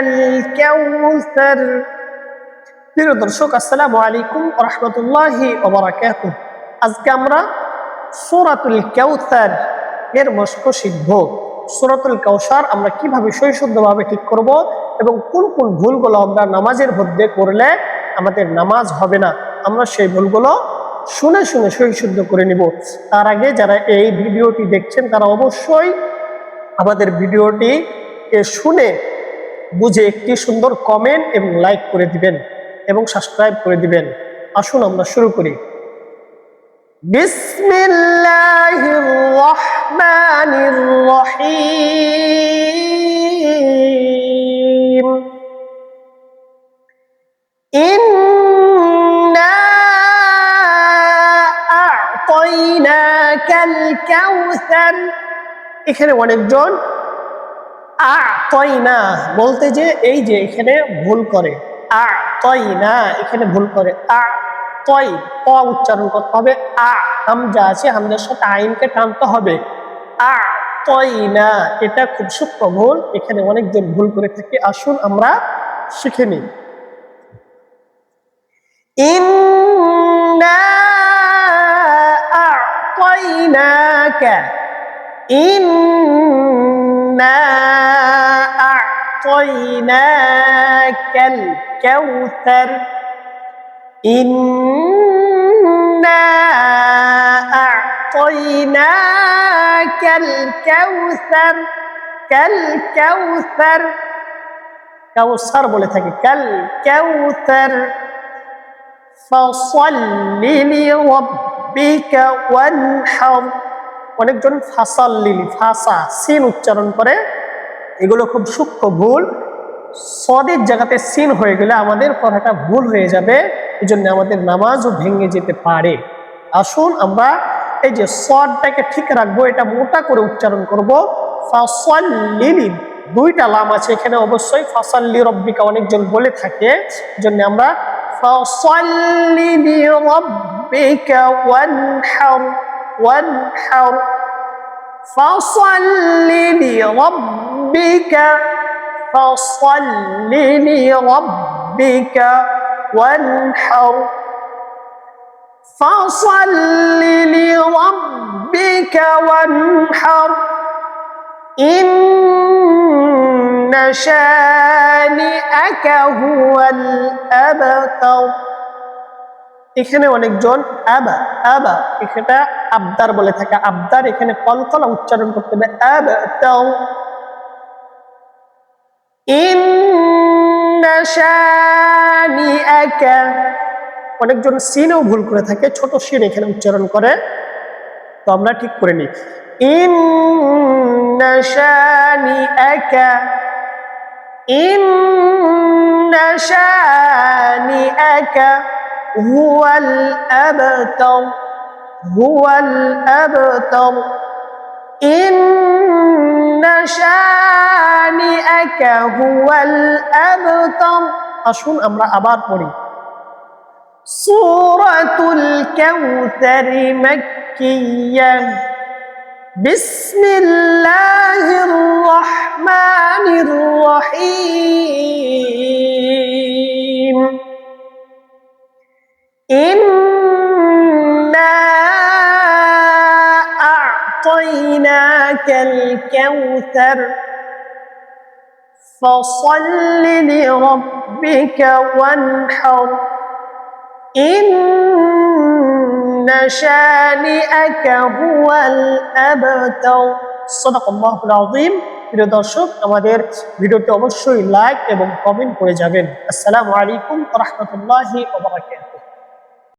الكوثر প্রিয় দর্শক আসসালামু আলাইকুম ওয়া রাহমাতুল্লাহি ওয়া বারাকাতুহু। আজকে আমরা সূরাতুল কাউসার এর মশক শিখব। সূরাতুল কাউসার আমরা কিভাবে সহিষ্ণুভাবে ঠিক করব এবং কোন কোন ভুলগুলো আমরা নামাজের মধ্যে করলে আমাদের নামাজ হবে না, আমরা সেই ভুলগুলো শুনে শুনে সহিষ্ণু করে নিব। তার আগে যারা এই ভিডিওটি দেখছেন তারা অবশ্যই আমাদের ভিডিওটিকে শুনে বুঝে একটি সুন্দর কমেন্ট এবং লাইক করে দিবেন এবং সাবস্ক্রাইব করে দিবেন। আসুন আমরা শুরু করি। বিসমিল্লাহির রহমানির রহিম। ইন্না আ'তাইনাকাল কাউসার। এখানে অনেকজন আ'তাইনা বলতে যে এই যে এখানে ভুল করে, আ'তাইনা এখানে ভুল করে, আ'তাই ত উচ্চারণ করতে হবে, হামজা আছে, হামজার সাথে আইনকে টানতে হবে, আ'তাইনা। এটা খুব সূক্ষ্ম ভুল, এখানে অনেকজন ভুল করে থাকে। আসুন আমরা শিখে নিই। ইন্না আ'তাইনাকা, ইন্না আ'তাইনাকাল কাউসার, ইন্না আ'তাইনাকাল কাউসার, কাল কাউসার, কাউসার বলে থাকি, কাল কাউসার। ফাসাল্লি লিরাব্বিকা ওয়ানহার। অনেকজন ফাসাল্লি ফাসা সিন উচ্চারণ করে, এগুলো খুব সূক্ষ্ম ভুল। সদের জায়গাতে সিন হয়ে গেলে আমাদের পড়াটা ভুল হয়ে যাবে, এই জন্য আমাদের নামাজও ভেঙে যেতে পারে। আসুন আমরা এই যে সদটাকে ঠিক রাখবো, এটা মোটা করে উচ্চারণ করব। ফাসাল্লি, দুইটা লাম আছে এখানে, অবশ্যই ফাসাল্লি রব্বিকা অনেকজন বলে থাকে, এই জন্য আমরা ফাসাল্লি লিরাব্বিকা ওয়ানহার, ওয়ানহার, ফাসাল্লি লিরাব্বিকা, ফাসাল্লি লিরাব্বিকা ওয়ানহার, ফাসাল্লি লিরাব্বিকা ওয়ানহার, ইন্না শানিআকা হুয়াল আবতার। এখানে অনেকজন আবা আবা এখানে আবদার বলে থাকে, আবদার এখানে কলকলা উচ্চারণ করতে হবে, আবতার। ইন্না শানিআকা, অনেকজন সিনও ভুল করে থাকে, ছোট সিন এখানে উচ্চারণ করে, তো আমরা ঠিক করে নিই। ইন্না শানিআকা, ইন্না শানিআকা হুয়াল আবতার, হুয়াল আবতার, ইন্না শানিআকা হুয়াল আবতার। আসুন আমরা আবার পড়ি। সূরাতুল কাউসার মাক্কিয়াহ। বিসমিল্লাহির রহমানির রহিম। ইন্না আ'তাইনাকাল কাউসার, ফাসাল্লি লিরাব্বিকা ওয়ানহার, ইন্না শানিআকা হুয়াল আবতার। সাদাকাল্লাহুল আযীম। প্রিয় দর্শক, আমাদের ভিডিওটি অবশ্যই লাইক এবং কমেন্ট করে যাবেন। আসসালামু আলাইকুম ওয়া রাহমাতুল্লাহি ওয়া বারাকাতুহু।